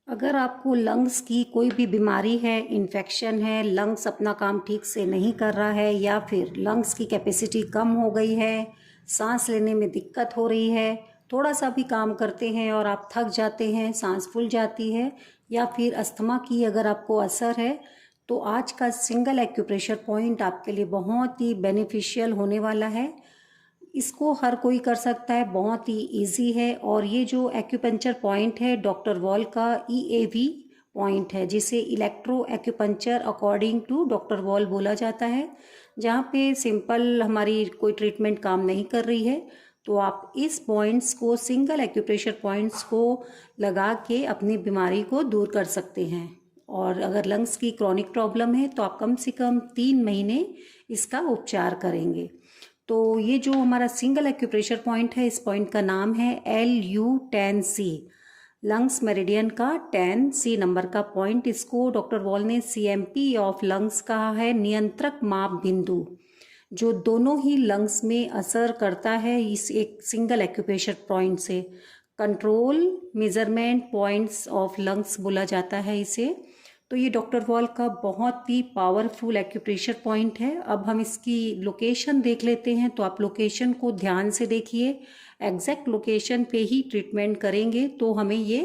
अगर आपको लंग्स की कोई भी बीमारी है, इन्फेक्शन है, लंग्स अपना काम ठीक से नहीं कर रहा है या फिर लंग्स की कैपेसिटी कम हो गई है, सांस लेने में दिक्कत हो रही है, थोड़ा सा भी काम करते हैं और आप थक जाते हैं, सांस फूल जाती है, या फिर अस्थमा की अगर आपको असर है, तो आज का सिंगल एक्यूप्रेशर पॉइंट आपके लिए बहुत ही बेनिफिशियल होने वाला है। इसको हर कोई कर सकता है, बहुत ही इजी है। और ये जो एक्यूपंक्चर पॉइंट है डॉक्टर वॉल का EAV पॉइंट है, जिसे electro acupuncture according to doctor Voll बोला जाता है। जहाँ पे सिंपल हमारी कोई ट्रीटमेंट काम नहीं कर रही है, तो आप इस पॉइंट्स को, सिंगल एक्यूप्रेशर पॉइंट्स को लगा के अपनी बीमारी को दूर कर सकते हैं। और अगर लंग्स की क्रॉनिक प्रॉब्लम है तो आप कम से कम 3 महीने इसका उपचार करेंगे। तो ये जो हमारा सिंगल एक्यूप्रेशर पॉइंट है, इस पॉइंट का नाम है LU10C, लंग्स मेरिडियन का 10C नंबर का पॉइंट। इसको डॉक्टर वॉल ने CMP ऑफ लंग्स कहा है, नियंत्रक माप बिंदु, जो दोनों ही लंग्स में असर करता है इस एक सिंगल एक्यूप्रेशर पॉइंट से। Control measurement points of lungs बोला जाता है इसे। तो ये डॉक्टर वॉल का बहुत ही पावरफुल एक्यूप्रेशर पॉइंट है। अब हम इसकी लोकेशन देख लेते हैं, तो आप लोकेशन को ध्यान से देखिए। एग्जैक्ट लोकेशन पे ही ट्रीटमेंट करेंगे तो हमें ये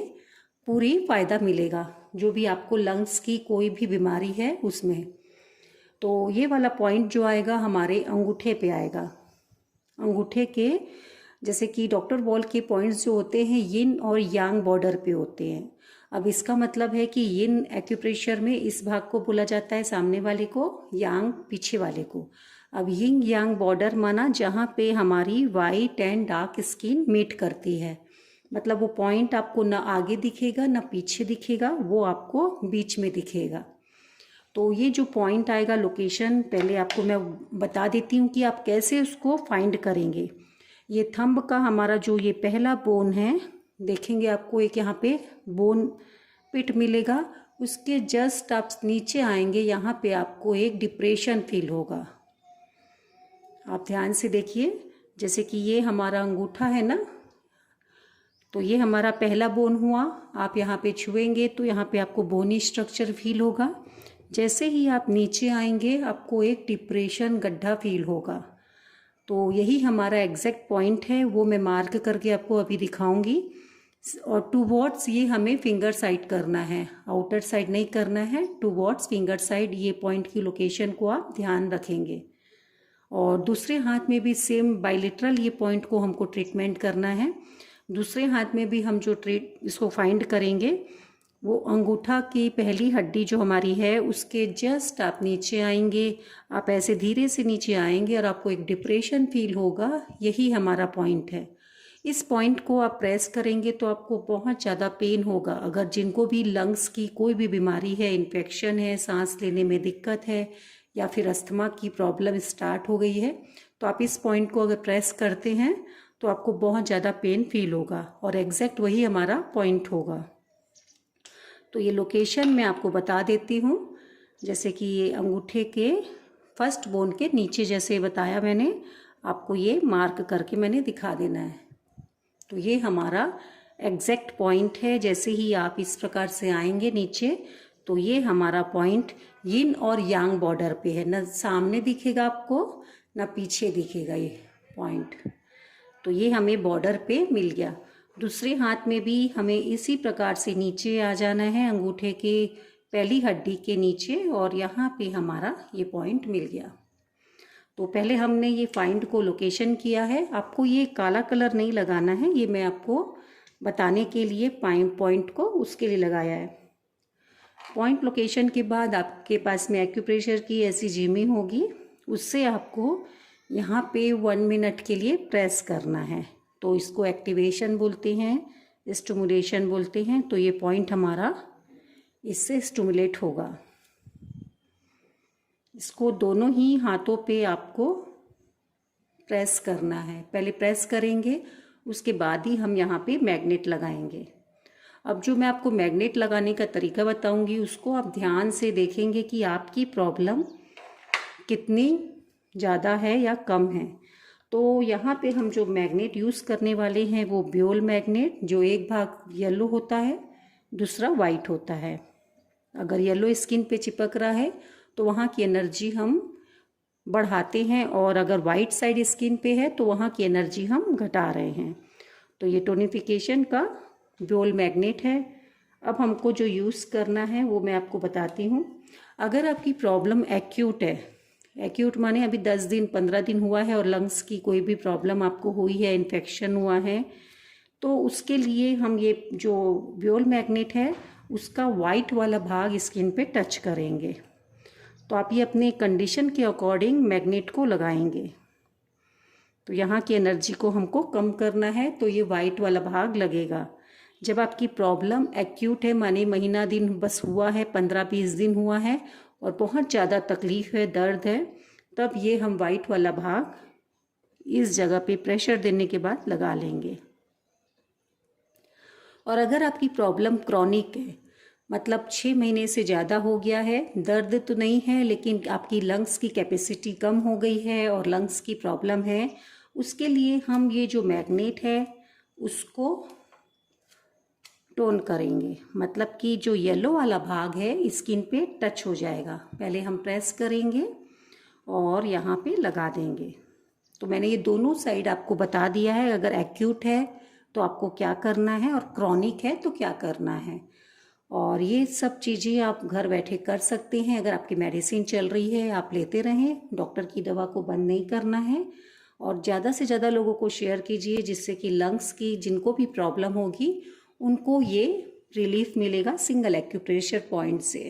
पूरी फ़ायदा मिलेगा, जो भी आपको लंग्स की कोई भी बीमारी है उसमें। तो ये वाला पॉइंट जो आएगा हमारे अंगूठे पे आएगा। अंगूठे के, जैसे कि डॉक्टर वॉल के पॉइंट्स जो होते हैं यिन और यांग बॉर्डर पे होते हैं। अब इसका मतलब है कि यिन एक्यूप्रेशर में इस भाग को बोला जाता है सामने वाले को, यांग पीछे वाले को। अब यिंग यांग बॉर्डर माना जहाँ पे हमारी white and dark skin meet करती है, मतलब वो पॉइंट आपको ना आगे दिखेगा ना पीछे दिखेगा, वो आपको बीच में दिखेगा। तो ये जो पॉइंट आएगा लोकेशन, पहले आपको मैं बता देती हूँ कि आप कैसे उसको फाइंड करेंगे। ये थंब का हमारा जो ये पहला बोन है, देखेंगे आपको एक यहाँ पे बोन पिट मिलेगा। उसके जस्ट आप नीचे आएंगे, यहाँ पे आपको एक डिप्रेशन फील होगा। आप ध्यान से देखिए, जैसे कि ये हमारा अंगूठा है ना, तो ये हमारा पहला बोन हुआ। आप यहाँ पे छुएंगे तो यहाँ पे आपको बोनी स्ट्रक्चर फील होगा। जैसे ही आप नीचे आएंगे आपको एक डिप्रेशन गड्ढा फील होगा। तो यही हमारा एग्जैक्ट पॉइंट है, वो मैं मार्क करके आपको अभी दिखाऊंगी। और टूवर्ड्स ये हमें फिंगर साइड करना है, आउटर साइड नहीं करना है, टूवर्ड्स फिंगर साइड ये पॉइंट की लोकेशन को आप ध्यान रखेंगे। और दूसरे हाथ में भी सेम बाइलेटरल ये पॉइंट को हमको ट्रीटमेंट करना है। दूसरे हाथ में भी हम जो इसको फाइंड करेंगे, वो अंगूठा की पहली हड्डी जो हमारी है उसके जस्ट आप नीचे आएंगे। आप ऐसे धीरे से नीचे आएंगे और आपको एक डिप्रेशन फील होगा, यही हमारा पॉइंट है। इस पॉइंट को आप प्रेस करेंगे तो आपको बहुत ज़्यादा पेन होगा। अगर जिनको भी लंग्स की कोई भी बीमारी है, इन्फेक्शन है, सांस लेने में दिक्कत है या फिर अस्थमा की प्रॉब्लम स्टार्ट हो गई है, तो आप इस पॉइंट को अगर प्रेस करते हैं तो आपको बहुत ज़्यादा पेन फील होगा और एग्जैक्ट वही हमारा पॉइंट होगा। तो ये लोकेशन मैं आपको बता देती हूँ, जैसे कि ये अंगूठे के फर्स्ट बोन के नीचे, जैसे बताया मैंने आपको, ये मार्क करके मैंने दिखा देना है। तो ये हमारा एग्जैक्ट पॉइंट है। जैसे ही आप इस प्रकार से आएंगे नीचे, तो ये हमारा पॉइंट यिन और यांग बॉर्डर पे है, ना सामने दिखेगा आपको ना पीछे दिखेगा ये पॉइंट। तो ये हमें बॉर्डर पे मिल गया। दूसरे हाथ में भी हमें इसी प्रकार से नीचे आ जाना है, अंगूठे के पहली हड्डी के नीचे, और यहाँ पे हमारा ये पॉइंट मिल गया। तो पहले हमने ये फाइंड को लोकेशन किया है। आपको ये काला कलर नहीं लगाना है, ये मैं आपको बताने के लिए पॉइंट को उसके लिए लगाया है। पॉइंट लोकेशन के बाद आपके पास में एक्यूप्रेशर की ऐसी जिमी होगी, उससे आपको यहाँ पे 1 मिनट के लिए प्रेस करना है। तो इसको एक्टिवेशन बोलते हैं, स्टिमुलेशन बोलते हैं। तो ये पॉइंट हमारा इससे स्टिमुलेट होगा। इसको दोनों ही हाथों पे आपको प्रेस करना है। पहले प्रेस करेंगे, उसके बाद ही हम यहाँ पे मैग्नेट लगाएंगे। अब जो मैं आपको मैग्नेट लगाने का तरीका बताऊंगी, उसको आप ध्यान से देखेंगे कि आपकी प्रॉब्लम कितनी ज़्यादा है या कम है। तो यहाँ पे हम जो मैग्नेट यूज़ करने वाले हैं वो ब्योल मैग्नेट, जो एक भाग येलो होता है दूसरा वाइट होता है। अगर येलो स्किन पे चिपक रहा है तो वहाँ की एनर्जी हम बढ़ाते हैं, और अगर वाइट साइड स्किन पे है तो वहाँ की एनर्जी हम घटा रहे हैं। तो ये टोनिफिकेशन का ब्योल मैग्नेट है। अब हमको जो यूज़ करना है वो मैं आपको बताती हूँ। अगर आपकी प्रॉब्लम एक्यूट है, एक्यूट माने अभी 10 दिन 15 दिन हुआ है और लंग्स की कोई भी प्रॉब्लम आपको हुई है, इन्फेक्शन हुआ है, तो उसके लिए हम ये जो ब्योल मैग्नेट है उसका वाइट वाला भाग स्किन पे टच करेंगे। तो आप ये अपने कंडीशन के अकॉर्डिंग मैग्नेट को लगाएंगे। तो यहाँ की एनर्जी को हमको कम करना है तो ये वाइट वाला भाग लगेगा। जब आपकी प्रॉब्लम एक्यूट है, माने महीना दिन बस हुआ है, 15-20 दिन हुआ है और बहुत ज़्यादा तकलीफ़ है, दर्द है, तब ये हम वाइट वाला भाग इस जगह पे प्रेशर देने के बाद लगा लेंगे। और अगर आपकी प्रॉब्लम क्रॉनिक है, मतलब 6 महीने से ज़्यादा हो गया है, दर्द तो नहीं है लेकिन आपकी लंग्स की कैपेसिटी कम हो गई है और लंग्स की प्रॉब्लम है, उसके लिए हम ये जो मैग्नेट है उसको टोन करेंगे। मतलब कि जो येलो वाला भाग है स्किन पे टच हो जाएगा। पहले हम प्रेस करेंगे और यहाँ पे लगा देंगे। तो मैंने ये दोनों साइड आपको बता दिया है, अगर एक्यूट है तो आपको क्या करना है और क्रॉनिक है तो क्या करना है। और ये सब चीज़ें आप घर बैठे कर सकते हैं। अगर आपकी मेडिसिन चल रही है आप लेते रहें, डॉक्टर की दवा को बंद नहीं करना है। और ज़्यादा से ज़्यादा लोगों को शेयर कीजिए जिससे कि लंग्स की जिनको भी प्रॉब्लम होगी उनको ये रिलीफ मिलेगा सिंगल एक्यूप्रेशर पॉइंट से।